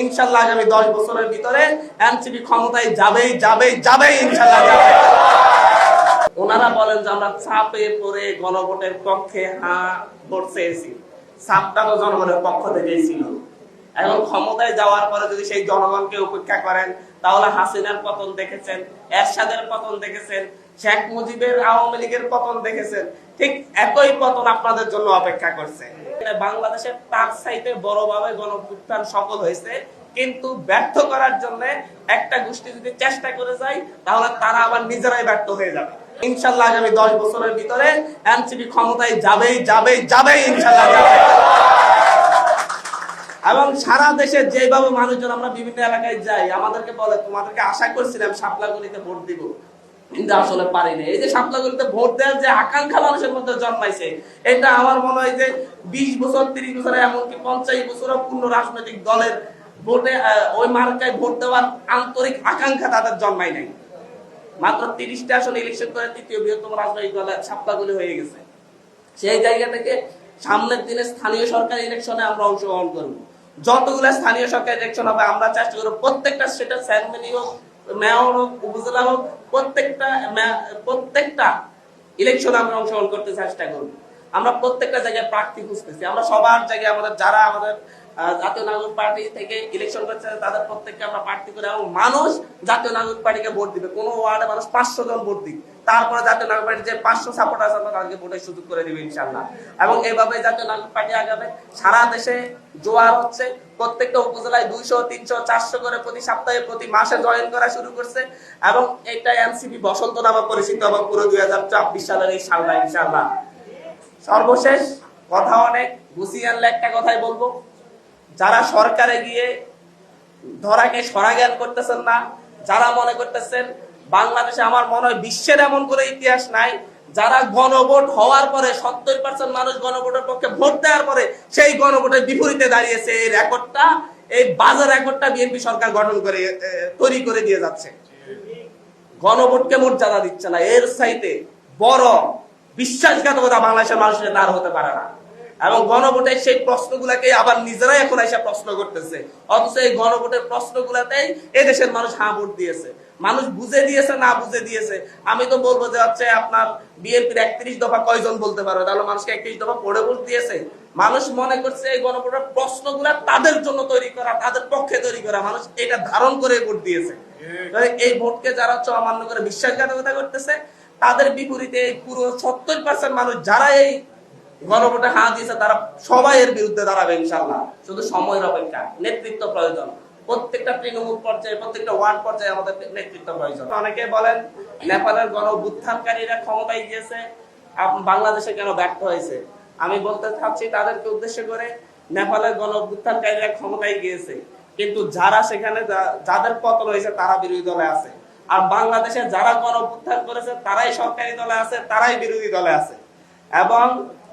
ইনশাআল্লাহ আগামী 10 বছরের ভিতরে এনসিপি ক্ষমতায় যাবেই ইনশাআল্লাহ যাবে। ওনারা বলেন যে আমরা চাপে পড়ে গণভোটের পক্ষে ভোট চেয়েছি। চাপটা তো জনগণের পক্ষ থেকেই ছিল। এখন ক্ষমতায় যাওয়ার পরে যদি সেই জনগণকে উপেক্ষা করেন, তাহলে হাসিনার পতন দেখেছেন, এরশাদের পতন দেখেছেন, শেখ মুজিবের আওয়ামী লীগের পতন দেখেছেন, ঠিক একই পতন আপনাদের জন্য অপেক্ষা করছে। বাংলাদেশের তার চাইতে বড়ভাবে গণঅভ্যুত্থান সফল হয়েছে, কিন্তু ব্যর্থ করার জন্য একটা গোষ্ঠী যদি চেষ্টা করে যায়, তাহলে তারা আবার নিজেরাই ব্যর্থ হয়ে যাবে। ইনশাআল্লাহ আগামী 10 বছরের ভিতরে এনসিপি ক্ষমতায় যাবেই ইনশাআল্লাহ যাবে। এবং সারা দেশে যেভাবে মানুষজন আমরা বিভিন্ন এলাকায় যাই, আমাদেরকে বলে তোমাদেরকে আশা করছিলাম শাপলাগুলিতে ভোট দিব, কিন্তু আসলে পারিনি। এই যে শাপলাগুলিতে ভোট দেওয়ার যে আকাঙ্ক্ষা মানুষের মধ্যে জন্মাইছে, এটা আমার মনে হয় যে 20 বছর 30 বছর এমনকি 50 বছরও পূর্ণ রাজনৈতিক দলের ভোটে ওই মার্কায় ভোট দেওয়ার আন্তরিক আকাঙ্ক্ষা তাদের জন্মায় নাই। মাত্র 30টা আসলে ইলেকশন করে তৃতীয় বৃহত্তম রাজনৈতিক দলের শাপলাগুলি হয়ে গেছে। সেই জায়গা থেকে সামনের দিনে স্থানীয় সরকার ইলেকশনে আমরা অংশগ্রহণ করব। যতগুলো স্থানীয় সরকার ইলেকশন হবে আমরা চেষ্টা করব প্রত্যেকটা স্টেটের চেয়ারম্যানই হোক, মেয়র হোক, উপজেলা হোক, প্রত্যেকটা ইলেকশনে আমরা অংশগ্রহণ করতে চেষ্টা করব। আমরা প্রত্যেকটা জায়গায় প্রার্থী খুঁজতেছি। আমরা সবার জায়গায় যারা আমাদের জাতীয় নাগরিক পার্টি থেকে ইলেকশন করছে তাদের প্রত্যেককে আমরা প্রার্থী করে, এবং মানুষ জাতীয় নাগরিক পার্টিকে ভোট দিবে। কোন ওয়ার্ডে মানুষ 500 জন ভোট দিক, তারপরে জাতীয় নাগরিক পার্টি যে 500 সাপোর্ট আছে আমরা তাদেরকে ভোটের সুযোগ করে দিবে ইনশাআল্লাহ। এবং এইভাবে জাতীয় নাগরিক পার্টি আগাবে। সারা দেশে জোয়ার হচ্ছে, প্রত্যেকটা উপজেলায় 200, 300, 400 করে প্রতি সপ্তাহে প্রতি মাসে জয়েন করা শুরু করছে। এবং এটা এনসিপি বসন্ত নামে পরিচিত হবে পুরো 2024 সালের এই সালটা ইনশাআল্লাহ। সর্বশেষ কথা অনেক গুছিয়ে আনলে একটা কথাই বলবো, যারা সরকারে গিয়ে ধরাকে সরাজ্ঞান করতেছেন না, যারা মনে করতেছেন বাংলাদেশে, আমার মনে হয় বিশ্বের এমন করে ইতিহাস নাই, যারা গণভোট হওয়ার পরে 70% মানুষ গণভোটের পক্ষে ভোট দেওয়ার পরে সেই গণভোটের বিপরীতে দাঁড়িয়েছে, এই রেকর্ডটা, এই বাজে রেকর্ডটা বিএনপি সরকার তৈরি করে দিয়ে যাচ্ছে। গণভোটকে মর্যাদা দিচ্ছে না, এর চাইতে বড় বিশ্বাসঘাতকতা বাংলাদেশের মানুষের আর হতে পারে না। এবং গণভোটের সেই প্রশ্নগুলাকে আবার নিজেরাই এখন এসে প্রশ্ন করতেছে, অথচ এই গণভোটের প্রশ্নগুলাতেই এদেশের মানুষ ভোট দিয়েছে। মানুষ বুঝে দিয়েছে না বুঝে দিয়েছে, আমি তো বলবো যে হচ্ছে আপনার বিএনপির 31 দফা কয়জন বলতে পারবে, তাহলে মানুষকে 31 দফা পড়ে ভোট দিয়েছে। মানুষ মনে করছে এই গণভোটের প্রশ্নগুলা তাদের জন্য তৈরি করা, তাদের পক্ষে তৈরি করা, মানুষ এটা ধারণ করে ভোট দিয়েছে। এই ভোটকে যারা অমান্য করে বিশ্বাসঘাতকতা করতেছে, তাদের বিপরীতে পুরো 70% মানুষ যারা এই গণভোটে দিয়েছে, তারা সবাই এর বিরুদ্ধে দাঁড়াবে ইনশাআল্লাহ। শুধু সময়ের অপেক্ষা, নেতৃত্ব প্রয়োজন। প্রত্যেকটা তৃণমূল পর্যায়ে, প্রত্যেকটা ওয়ার্ড পর্যায়ে আমাদের নেতৃত্ব প্রয়োজন। অনেকে বলেন নেপালের গণঅভ্যুত্থানকারীরা ক্ষমতায় গিয়েছে, বাংলাদেশে কেন ব্যর্থ হয়েছে। আমি বলতে চাচ্ছি তাদেরকে উদ্দেশ্য করে, নেপালের গণঅভ্যুত্থানকারীরা ক্ষমতায় গিয়েছে, কিন্তু যারা সেখানে যাদের পতন হয়েছে তারা বিরোধী দলে আছে। আর বাংলাদেশে যারা গণঅভ্যুত্থান করেছে তারাই সরকারি দলে আছে, তারাই বিরোধী দলে আছে। এবং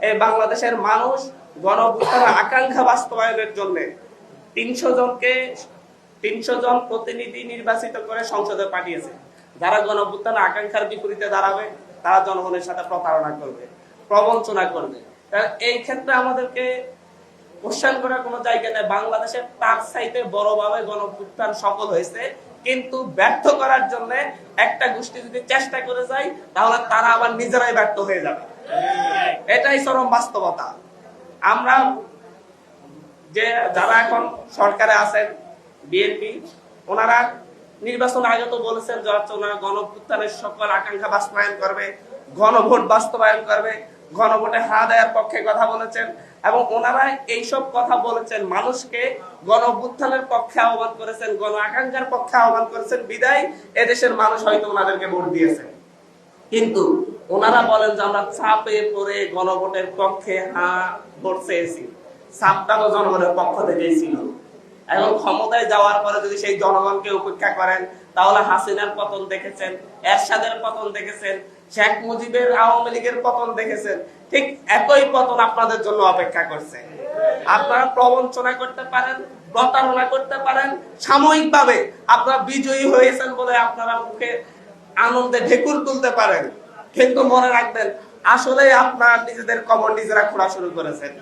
এই বাংলাদেশের মানুষ গণঅভ্যুত্থানের আকাঙ্ক্ষা বাস্তবায়নের জন্য 300 জন প্রতিনিধি নির্বাচিত করে সংসদে পাঠিয়েছে। যারা গণঅভ্যুত্থানের আকাঙ্ক্ষার বিপরীতে দাঁড়াবে, তারা জনগণের সাথে প্রতারণা করবে, প্রবঞ্চনা করবে। এই ক্ষেত্রে আমাদেরকে কোশ্চেন করার কোনো জায়গা নেই। বাংলাদেশের তার চাইতে বড়ভাবে গণঅভ্যুত্থান সফল হয়েছে, কিন্তু ব্যর্থ করার জন্য একটা গোষ্ঠী যদি চেষ্টা করে যায়, তাহলে তারা আবার নিজেরাই ব্যর্থ হয়ে যাবে। এটাই চরম বাস্তবতা। আমরা যে যারা এখন সরকারে আছেন, বিএনপি, ওনারা নির্বাচন আগে তো বলেছেন যে ওনারা গণঅভ্যুত্থানের সকল আকাঙ্ক্ষা বাস্তবায়ন করবে, গণভোট বাস্তবায়ন করবে, গণভোটে দেওয়ার পক্ষে কথা বলেছেন। এবং ওনারা এইসব কথা বলেছেন, মানুষকে গণঅভ্যুত্থানের পক্ষে আহ্বান করেছেন, গণ আকাঙ্ক্ষার পক্ষে আহ্বান করেছেন, বিদায় এদেশের মানুষ হয়তো ওনাদেরকে ভোট দিয়েছে। কিন্তু ওনারা বলেন যে আমরা চাপে পড়ে গণভোটের পক্ষে ভোট চেয়েছি। চাপটা তো জনগণের পক্ষ থেকেই ছিল। এখন ক্ষমতায় যাওয়ার পরে যদি সেই জনগণকে উপেক্ষা করেন, তাহলে হাসিনার পতন দেখেছেন, এরশাদের পতন দেখেছেন, শেখ মুজিবের আওয়ামী লীগের পতন দেখেছেন, ঠিক একই পতন আপনাদের জন্য অপেক্ষা করছে। আপনারা প্রবঞ্চনা করতে পারেন, প্রতারণা করতে পারেন, সাময়িকভাবে আপনারা বিজয়ী হয়েছেন বলে আপনারা মুখে আনন্দে ঢেকুর তুলতে পারেন, কিন্তু মনে রাখবেন আসলে আপনার নিজেদের কবর নিজেরা খোঁড়া শুরু করেছেন।